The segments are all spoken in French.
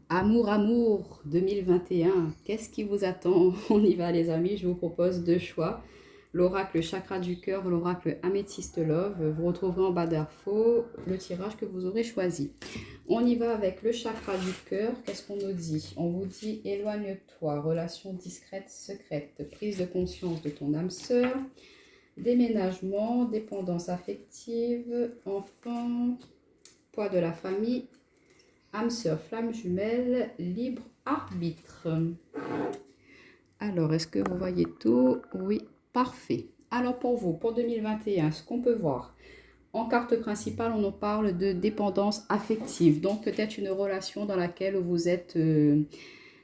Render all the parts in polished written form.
Amour, amour 2021, qu'est-ce qui vous attend? On y va les amis, je vous propose deux choix. L'oracle chakra du cœur, l'oracle améthyste love. Vous retrouverez en bas d'infos le tirage que vous aurez choisi. On y va avec le chakra du cœur. Qu'est-ce qu'on nous dit? On vous dit éloigne-toi, relation discrète, secrète, prise de conscience de ton âme sœur, déménagement, dépendance affective, enfant, poids de la famille, âme sœur, flamme jumelle, libre arbitre. Alors, est-ce que vous voyez tout? Oui, parfait. Alors pour vous, pour 2021, ce qu'on peut voir, en carte principale, on nous parle de dépendance affective. Donc peut-être une relation dans laquelle vous êtes,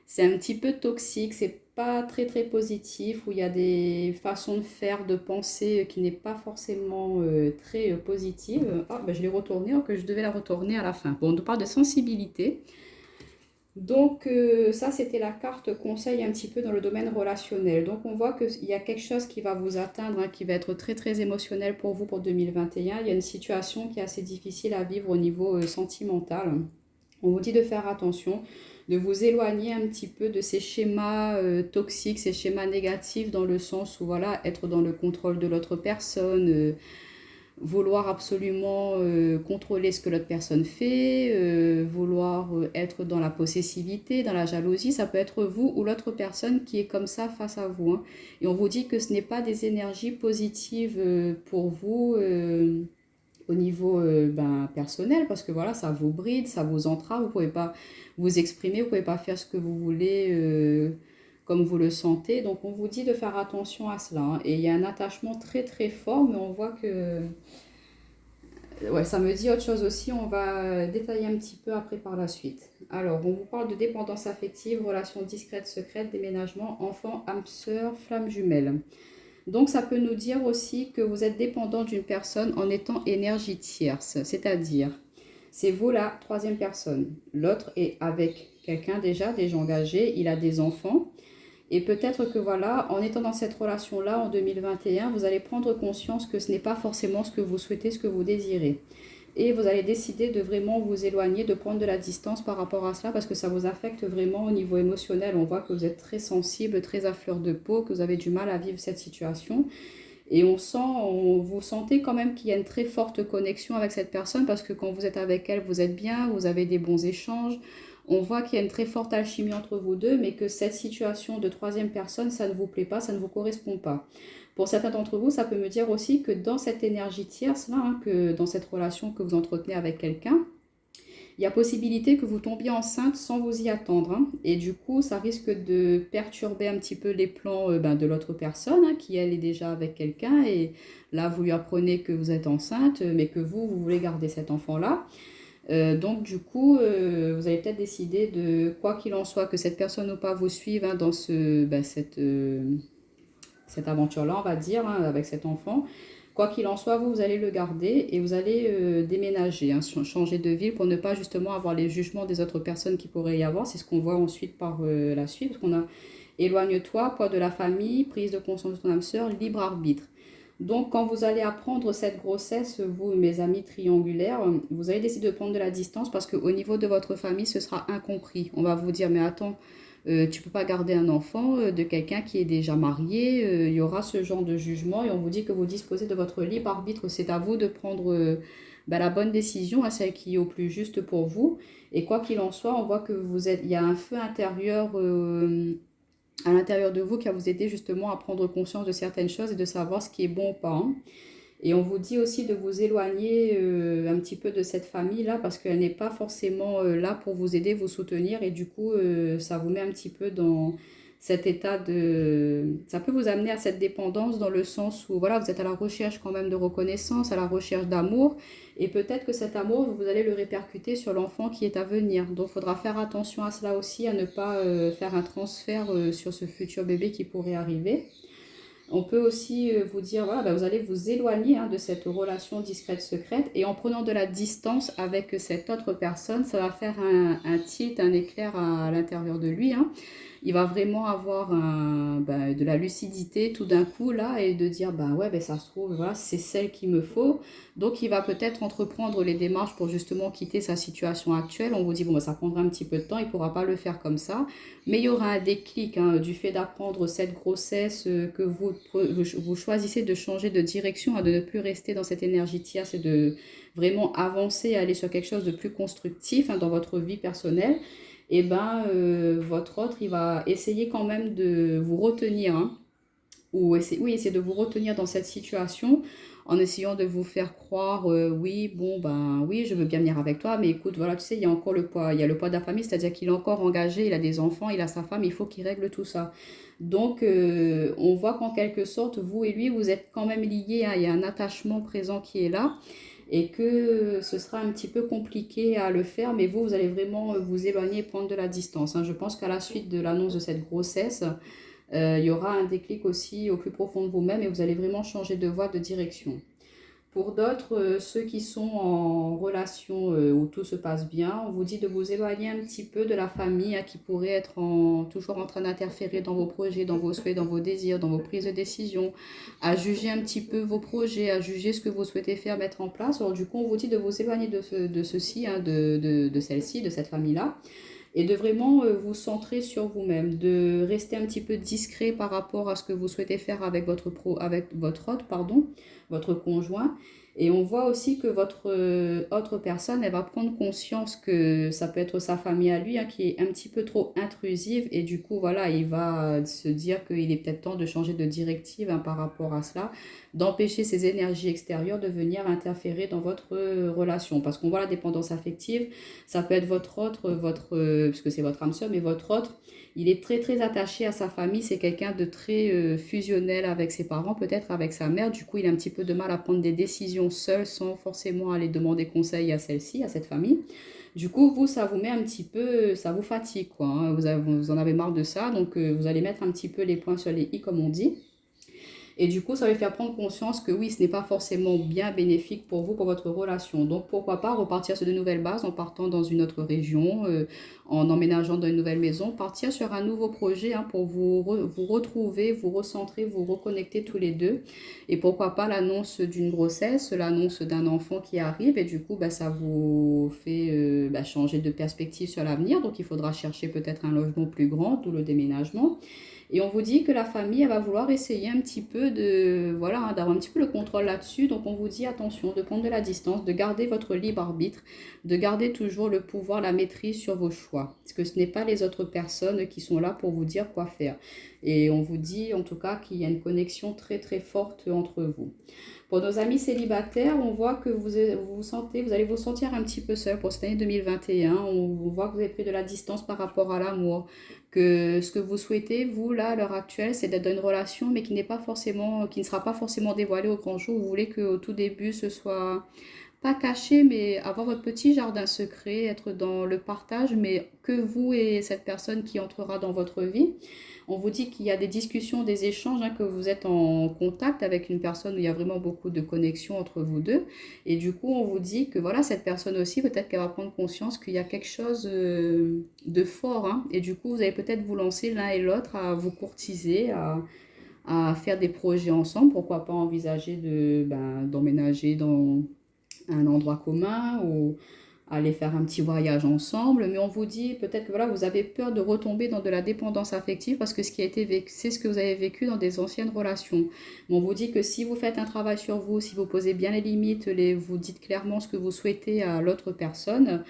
c'est un petit peu toxique, c'est pas très très positif, où il y a des façons de faire, de penser qui n'est pas forcément très positive. Ah, ben je l'ai retournée, alors que je devais la retourner à la fin. Bon, on nous parle de sensibilité. Donc ça, c'était la carte conseil un petit peu dans le domaine relationnel. Donc on voit qu'il y a quelque chose qui va vous atteindre, hein, qui va être très très émotionnel pour vous pour 2021. Il y a une situation qui est assez difficile à vivre au niveau sentimental. On vous dit de faire attention, de vous éloigner un petit peu de ces schémas toxiques, ces schémas négatifs dans le sens où voilà, être dans le contrôle de l'autre personne, vouloir absolument contrôler ce que l'autre personne fait, vouloir être dans la possessivité, dans la jalousie, ça peut être vous ou l'autre personne qui est comme ça face à vous, hein. Et on vous dit que ce n'est pas des énergies positives pour vous au niveau personnel, parce que voilà, ça vous bride, ça vous entrave, vous ne pouvez pas vous exprimer, vous ne pouvez pas faire ce que vous voulez comme vous le sentez. Donc on vous dit de faire attention à cela, hein. Et il y a un attachement très très fort, mais on voit que ouais, ça me dit autre chose aussi, on va détailler un petit peu après par la suite. Alors, on vous parle de dépendance affective, relations discrètes, secrètes, déménagement, enfant, âme sœur, flamme jumelle. Donc, ça peut nous dire aussi que vous êtes dépendant d'une personne en étant énergie tierce, c'est-à-dire, c'est vous la troisième personne. L'autre est avec quelqu'un déjà engagé, il a des enfants. Et peut-être que voilà, en étant dans cette relation-là en 2021, vous allez prendre conscience que ce n'est pas forcément ce que vous souhaitez, ce que vous désirez. Et vous allez décider de vraiment vous éloigner, de prendre de la distance par rapport à cela parce que ça vous affecte vraiment au niveau émotionnel. On voit que vous êtes très sensible, très à fleur de peau, que vous avez du mal à vivre cette situation. Et vous sentez quand même qu'il y a une très forte connexion avec cette personne parce que quand vous êtes avec elle, vous êtes bien, vous avez des bons échanges. On voit qu'il y a une très forte alchimie entre vous deux, mais que cette situation de troisième personne, ça ne vous plaît pas, ça ne vous correspond pas. Pour certains d'entre vous, ça peut me dire aussi que dans cette énergie tierce, là, hein, que dans cette relation que vous entretenez avec quelqu'un, il y a possibilité que vous tombiez enceinte sans vous y attendre, hein. Et du coup, ça risque de perturber un petit peu les plans de l'autre personne, hein, qui elle est déjà avec quelqu'un. Et là, vous lui apprenez que vous êtes enceinte, mais que vous voulez garder cet enfant-là. Donc du coup, vous allez peut-être décider de, quoi qu'il en soit, que cette personne ou pas vous suive, hein, dans cette aventure-là, on va dire, hein, avec cet enfant. Quoi qu'il en soit, vous allez le garder et vous allez déménager, hein, changer de ville pour ne pas justement avoir les jugements des autres personnes qui pourraient y avoir. C'est ce qu'on voit ensuite par la suite, parce qu'on a éloigne-toi, poids de la famille, prise de conscience de ton âme sœur, libre arbitre. Donc, quand vous allez apprendre cette grossesse, vous, mes amis triangulaires, vous allez décider de prendre de la distance parce qu'au niveau de votre famille, ce sera incompris. On va vous dire, mais attends, tu ne peux pas garder un enfant de quelqu'un qui est déjà marié. Il y aura ce genre de jugement et on vous dit que vous disposez de votre libre arbitre. C'est à vous de prendre la bonne décision, à celle qui est au plus juste pour vous. Et quoi qu'il en soit, on voit que il y a un feu intérieur à l'intérieur de vous qui va vous aider justement à prendre conscience de certaines choses et de savoir ce qui est bon ou pas, hein. Et on vous dit aussi de vous éloigner un petit peu de cette famille-là parce qu'elle n'est pas forcément là pour vous aider, vous soutenir. Et du coup, ça vous met un petit peu dans cet état de... Ça peut vous amener à cette dépendance dans le sens où voilà, vous êtes à la recherche quand même de reconnaissance, à la recherche d'amour. Et peut-être que cet amour, vous allez le répercuter sur l'enfant qui est à venir. Donc il faudra faire attention à cela aussi, à ne pas faire un transfert sur ce futur bébé qui pourrait arriver. On peut aussi vous dire, voilà, bah, vous allez vous éloigner de cette relation discrète secrète et en prenant de la distance avec cette autre personne, ça va faire un tilt, un éclair à l'intérieur de lui, hein. Il va vraiment avoir de la lucidité tout d'un coup là et de dire bah ouais, ça se trouve, voilà, c'est celle qu'il me faut. Donc il va peut-être entreprendre les démarches pour justement quitter sa situation actuelle. On vous dit bon, ça prendra un petit peu de temps, il ne pourra pas le faire comme ça. Mais il y aura un déclic, hein, du fait d'apprendre cette grossesse, que vous choisissez de changer de direction, hein, de ne plus rester dans cette énergie tierce et de vraiment avancer, aller sur quelque chose de plus constructif, hein, dans votre vie personnelle. Et votre autre, il va essayer quand même de vous retenir, hein, essayer de vous retenir dans cette situation en essayant de vous faire croire, oui, bon, ben oui, je veux bien venir avec toi, mais écoute, voilà, tu sais, il y a encore le poids, il y a le poids de la famille, c'est-à-dire qu'il est encore engagé, il a des enfants, il a sa femme, il faut qu'il règle tout ça. Donc, on voit qu'en quelque sorte, vous et lui, vous êtes quand même liés, hein, il y a un attachement présent qui est là et que ce sera un petit peu compliqué à le faire, mais vous allez vraiment vous éloigner, prendre de la distance, hein. Je pense qu'à la suite de l'annonce de cette grossesse, il y aura un déclic aussi au plus profond de vous-même et vous allez vraiment changer de voie, de direction. Pour d'autres, ceux qui sont en relation où tout se passe bien, on vous dit de vous éloigner un petit peu de la famille, hein, qui pourrait être toujours en train d'interférer dans vos projets, dans vos souhaits, dans vos désirs, dans vos prises de décision, à juger un petit peu vos projets, à juger ce que vous souhaitez faire, mettre en place. Alors du coup, on vous dit de vous éloigner de ceci, hein, de celle-ci, de cette famille-là et de vraiment vous centrer sur vous-même, de rester un petit peu discret par rapport à ce que vous souhaitez faire avec avec votre autre, pardon, votre conjoint. Et on voit aussi que votre autre personne, elle va prendre conscience que ça peut être sa famille à lui, hein, qui est un petit peu trop intrusive. Et du coup, voilà, il va se dire qu'il est peut-être temps de changer de directive, hein, par rapport à cela, d'empêcher ces énergies extérieures de venir interférer dans votre relation. Parce qu'on voit la dépendance affective, ça peut être votre autre, puisque c'est votre âme sœur, mais votre autre, il est très très attaché à sa famille, c'est quelqu'un de très fusionnel avec ses parents, peut-être avec sa mère, du coup il a un petit peu de mal à prendre des décisions seul sans forcément aller demander conseil à celle-ci, à cette famille. Du coup, vous, ça vous met un petit peu, ça vous fatigue, quoi, hein. Vous en avez marre de ça, donc vous allez mettre un petit peu les points sur les i, comme on dit. Et du coup, ça va lui faire prendre conscience que oui, ce n'est pas forcément bien bénéfique pour vous, pour votre relation. Donc, pourquoi pas repartir sur de nouvelles bases en partant dans une autre région, en emménageant dans une nouvelle maison, partir sur un nouveau projet, hein, pour vous retrouver, vous recentrer, vous reconnecter tous les deux. Et pourquoi pas l'annonce d'une grossesse, l'annonce d'un enfant qui arrive. Et du coup, ça vous fait changer de perspective sur l'avenir. Donc, il faudra chercher peut-être un logement plus grand, d'où le déménagement. Et on vous dit que la famille, elle va vouloir essayer un petit peu de, voilà, hein, d'avoir un petit peu le contrôle là-dessus. Donc on vous dit attention, de prendre de la distance, de garder votre libre arbitre, de garder toujours le pouvoir, la maîtrise sur vos choix. Parce que ce n'est pas les autres personnes qui sont là pour vous dire quoi faire. Et on vous dit en tout cas qu'il y a une connexion très très forte entre vous. Pour nos amis célibataires, on voit que vous allez vous sentir un petit peu seul pour cette année 2021. On voit que vous avez pris de la distance par rapport à l'amour, que ce que vous souhaitez, vous, là, à l'heure actuelle, c'est d'être dans une relation, mais qui ne sera pas forcément dévoilée au grand jour. Vous voulez qu'au tout début, ce soit pas caché, mais avoir votre petit jardin secret, être dans le partage, mais que vous et cette personne qui entrera dans votre vie. On vous dit qu'il y a des discussions, des échanges, hein, que vous êtes en contact avec une personne où il y a vraiment beaucoup de connexion entre vous deux. Et du coup, on vous dit que voilà, cette personne aussi, peut-être qu'elle va prendre conscience qu'il y a quelque chose de fort, hein. Et du coup, vous allez peut-être vous lancer l'un et l'autre à vous courtiser, à faire des projets ensemble. Pourquoi pas envisager d'emménager dans un endroit commun ou aller faire un petit voyage ensemble, mais on vous dit peut-être que voilà, vous avez peur de retomber dans de la dépendance affective parce que ce qui a été vécu, c'est ce que vous avez vécu dans des anciennes relations. Mais on vous dit que si vous faites un travail sur vous, si vous posez bien les limites, vous dites clairement ce que vous souhaitez à l'autre personne,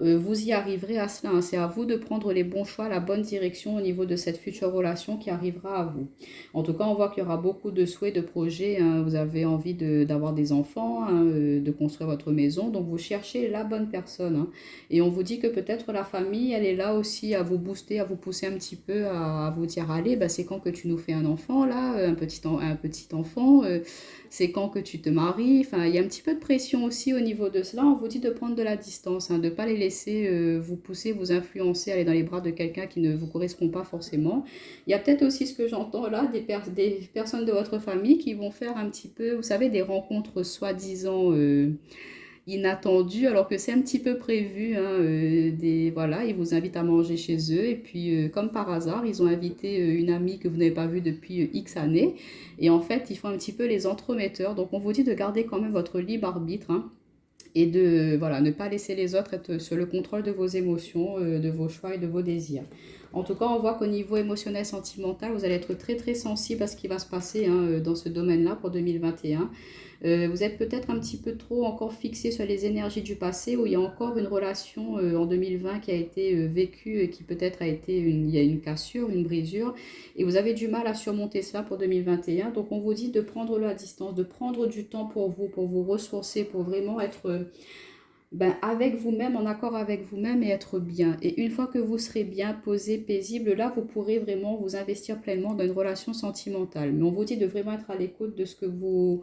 vous y arriverez à cela, hein. C'est à vous de prendre les bons choix, la bonne direction au niveau de cette future relation qui arrivera à vous. En tout cas, on voit qu'il y aura beaucoup de souhaits, de projets, hein. Vous avez envie d'avoir des enfants, hein, de construire votre maison. Donc, vous cherchez la bonne personne, hein. Et on vous dit que peut-être la famille, elle est là aussi à vous booster, à vous pousser un petit peu, à vous dire, allez, c'est quand que tu nous fais un enfant, là, un petit enfant, c'est quand que tu te maries. Enfin, il y a un petit peu de pression aussi au niveau de cela. On vous dit de prendre de la distance, hein, de ne pas les laisser laisser vous pousser, vous influencer, aller dans les bras de quelqu'un qui ne vous correspond pas forcément. Il y a peut-être aussi ce que j'entends là, des personnes de votre famille qui vont faire un petit peu, vous savez, des rencontres soi-disant inattendu alors que c'est un petit peu prévu, hein, voilà, ils vous invitent à manger chez eux et puis comme par hasard ils ont invité une amie que vous n'avez pas vue depuis X années et en fait ils font un petit peu les entremetteurs, donc on vous dit de garder quand même votre libre arbitre, hein, et de voilà, ne pas laisser les autres être sur le contrôle de vos émotions, de vos choix et de vos désirs. En tout cas, on voit qu'au niveau émotionnel, sentimental, vous allez être très très sensible à ce qui va se passer, hein, dans ce domaine-là pour 2021. Vous êtes peut-être un petit peu trop encore fixé sur les énergies du passé où il y a encore une relation en 2020 qui a été vécue et qui peut-être a été il y a une cassure, une brisure et vous avez du mal à surmonter cela pour 2021. Donc on vous dit de prendre la distance, de prendre du temps pour vous ressourcer, pour vraiment être avec vous-même, en accord avec vous-même et être bien. Et une fois que vous serez bien, posé, paisible, là, vous pourrez vraiment vous investir pleinement dans une relation sentimentale. Mais on vous dit de vraiment être à l'écoute de ce que vous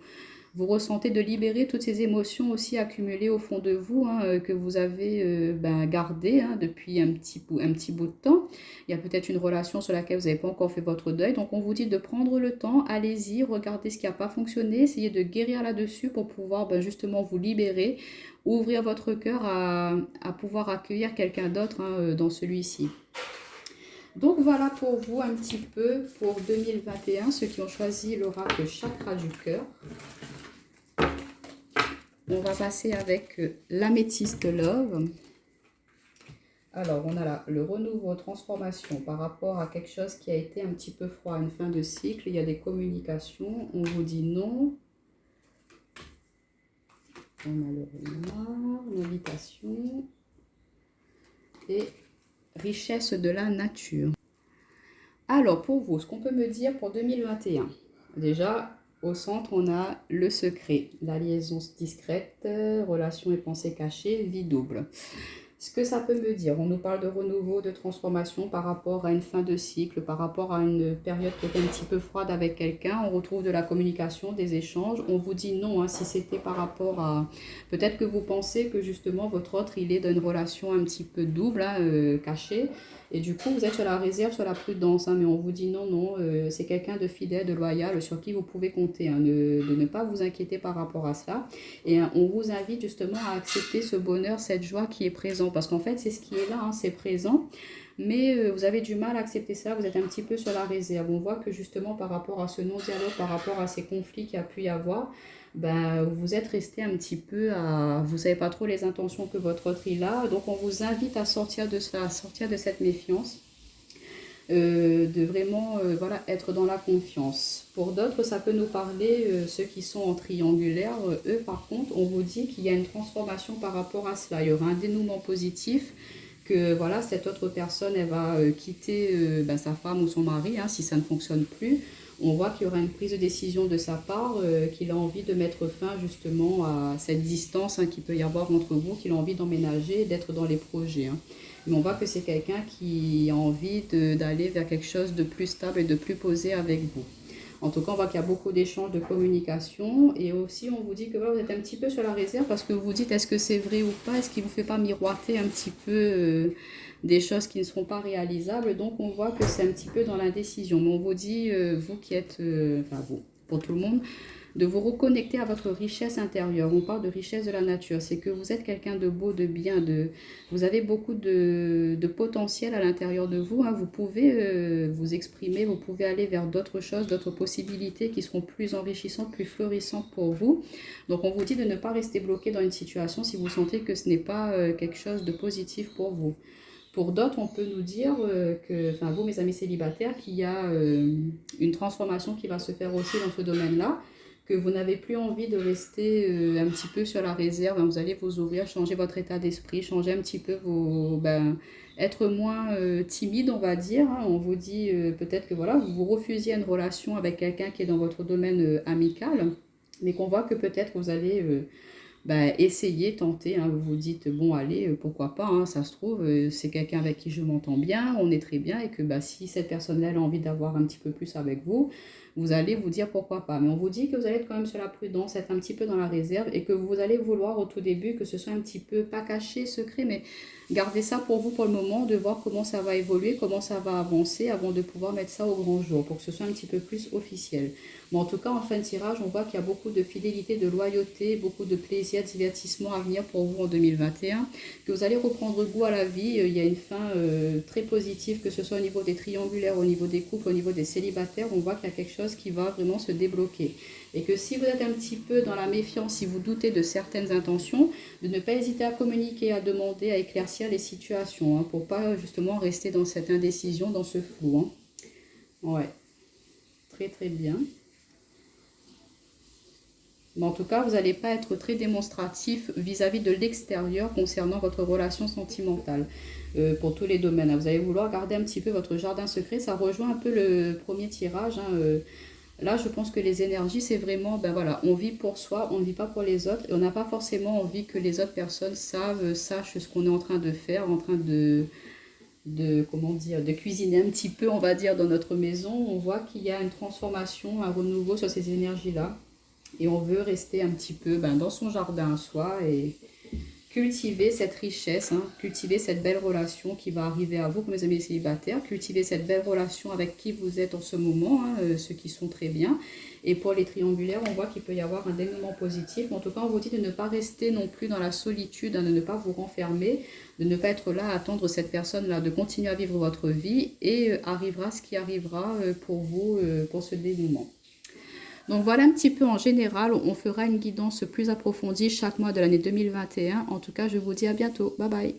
ressentez, de libérer toutes ces émotions aussi accumulées au fond de vous, hein, que vous avez gardées, hein, depuis un petit bout de temps. Il y a peut-être une relation sur laquelle vous n'avez pas encore fait votre deuil. Donc on vous dit de prendre le temps, allez-y, regardez ce qui n'a pas fonctionné, essayez de guérir là-dessus pour pouvoir justement vous libérer, ouvrir votre cœur à pouvoir accueillir quelqu'un d'autre, hein, dans celui-ci. Donc voilà pour vous un petit peu pour 2021, ceux qui ont choisi l'oracle chakra du cœur. On va passer avec l'améthyste love. Alors, on a là le renouveau, transformation par rapport à quelque chose qui a été un petit peu froid, une fin de cycle. Il y a des communications. On vous dit non. On a le renard, l'invitation et richesse de la nature. Alors, pour vous, ce qu'on peut me dire pour 2021, déjà, au centre, on a le secret, la liaison discrète, relations et pensées cachées, vie double. Ce que ça peut me dire, on nous parle de renouveau, de transformation par rapport à une fin de cycle, par rapport à une période qui était un petit peu froide avec quelqu'un. On retrouve de la communication, des échanges. On vous dit non, hein, si c'était par rapport à... Peut-être que vous pensez que justement votre autre, il est dans une relation un petit peu double, hein, cachée. Et du coup, vous êtes sur la réserve, sur la prudence, hein, mais on vous dit non, non, c'est quelqu'un de fidèle, de loyal, sur qui vous pouvez compter, hein, de ne pas vous inquiéter par rapport à ça. Et on vous invite justement à accepter ce bonheur, cette joie qui est présent, parce qu'en fait, c'est ce qui est là, hein, c'est présent, mais vous avez du mal à accepter ça, vous êtes un petit peu sur la réserve. On voit que justement par rapport à ce non-dialogue, par rapport à ces conflits qu'il y a pu y avoir, vous êtes resté un petit peu à... Vous ne savez pas trop les intentions que votre autre il a, donc on vous invite à sortir de cela, à sortir de cette méfiance, de vraiment voilà, être dans la confiance. Pour d'autres, ça peut nous parler, ceux qui sont en triangulaire, eux par contre, on vous dit qu'il y a une transformation par rapport à cela. Il y aura un dénouement positif, que voilà, cette autre personne, elle va quitter sa femme ou son mari, hein, si ça ne fonctionne plus. On voit qu'il y aura une prise de décision de sa part, qu'il a envie de mettre fin justement à cette distance, hein, qu'il peut y avoir entre vous, qu'il a envie d'emménager, d'être dans les projets, hein. Mais on voit que c'est quelqu'un qui a envie d'aller vers quelque chose de plus stable et de plus posé avec vous. En tout cas, on voit qu'il y a beaucoup d'échanges, de communication. Et aussi, on vous dit que voilà, vous êtes un petit peu sur la réserve parce que vous vous dites est-ce que c'est vrai ou pas? Est-ce qu'il ne vous fait pas miroiter un petit peu des choses qui ne seront pas réalisables? Donc, on voit que c'est un petit peu dans l'indécision. Mais on vous dit, vous qui êtes, enfin vous, pour tout le monde, de vous reconnecter à votre richesse intérieure. On parle de richesse de la nature. C'est que vous êtes quelqu'un de beau, de bien, vous avez beaucoup de potentiel à l'intérieur de vous, hein. Vous pouvez vous exprimer, vous pouvez aller vers d'autres choses, d'autres possibilités qui seront plus enrichissantes, plus florissantes pour vous. Donc on vous dit de ne pas rester bloqué dans une situation si vous sentez que ce n'est pas quelque chose de positif pour vous. Pour d'autres, on peut nous dire que, enfin vous mes amis célibataires, qu'il y a une transformation qui va se faire aussi dans ce domaine-là, que vous n'avez plus envie de rester un petit peu sur la réserve, hein. Vous allez vous ouvrir, changer votre état d'esprit, changer un petit peu être moins timide, on va dire, hein. On vous dit peut-être que voilà, vous refusiez une relation avec quelqu'un qui est dans votre domaine amical, mais qu'on voit que peut-être vous allez ben, essayez, tentez, hein, vous vous dites, bon, allez, pourquoi pas, hein, ça se trouve, c'est quelqu'un avec qui je m'entends bien, on est très bien, et que bah, si cette personne-là elle a envie d'avoir un petit peu plus avec vous, vous allez vous dire pourquoi pas. Mais on vous dit que vous allez être quand même sur la prudence, être un petit peu dans la réserve, et que vous allez vouloir au tout début que ce soit un petit peu, pas caché, secret, mais gardez ça pour vous pour le moment, de voir comment ça va évoluer, comment ça va avancer, avant de pouvoir mettre ça au grand jour, pour que ce soit un petit peu plus officiel. Mais en tout cas, en fin de tirage, on voit qu'il y a beaucoup de fidélité, de loyauté, beaucoup de plaisir, de divertissement à venir pour vous en 2021, que vous allez reprendre goût à la vie. Il y a une fin très positive, que ce soit au niveau des triangulaires, au niveau des couples, au niveau des célibataires. On voit qu'il y a quelque chose qui va vraiment se débloquer. Et que si vous êtes un petit peu dans la méfiance, si vous doutez de certaines intentions, de ne pas hésiter à communiquer, à demander, à éclaircir les situations, hein, pour pas justement rester dans cette indécision, dans ce flou. Hein. Ouais, très très bien. Mais en tout cas, vous n'allez pas être très démonstratif vis-à-vis de l'extérieur concernant votre relation sentimentale pour tous les domaines. Vous allez vouloir garder un petit peu votre jardin secret. Ça rejoint un peu le premier tirage. Hein, là, je pense que les énergies, c'est vraiment, ben voilà, on vit pour soi, on ne vit pas pour les autres. Et on n'a pas forcément envie que les autres personnes sachent ce qu'on est en train de faire, en train comment dire, de cuisiner un petit peu, on va dire, dans notre maison. On voit qu'il y a une transformation, un renouveau sur ces énergies-là. Et on veut rester un petit peu ben, dans son jardin à soi et cultiver cette richesse, hein, cultiver cette belle relation qui va arriver à vous comme les amis célibataires, cultiver cette belle relation avec qui vous êtes en ce moment, hein, ceux qui sont très bien. Et pour les triangulaires, on voit qu'il peut y avoir un dénouement positif. Mais en tout cas, on vous dit de ne pas rester non plus dans la solitude, hein, de ne pas vous renfermer, de ne pas être là à attendre cette personne-là, de continuer à vivre votre vie et arrivera ce qui arrivera pour vous, pour ce dénouement. Donc voilà un petit peu en général, on fera une guidance plus approfondie chaque mois de l'année 2021. En tout cas, je vous dis à bientôt. Bye bye.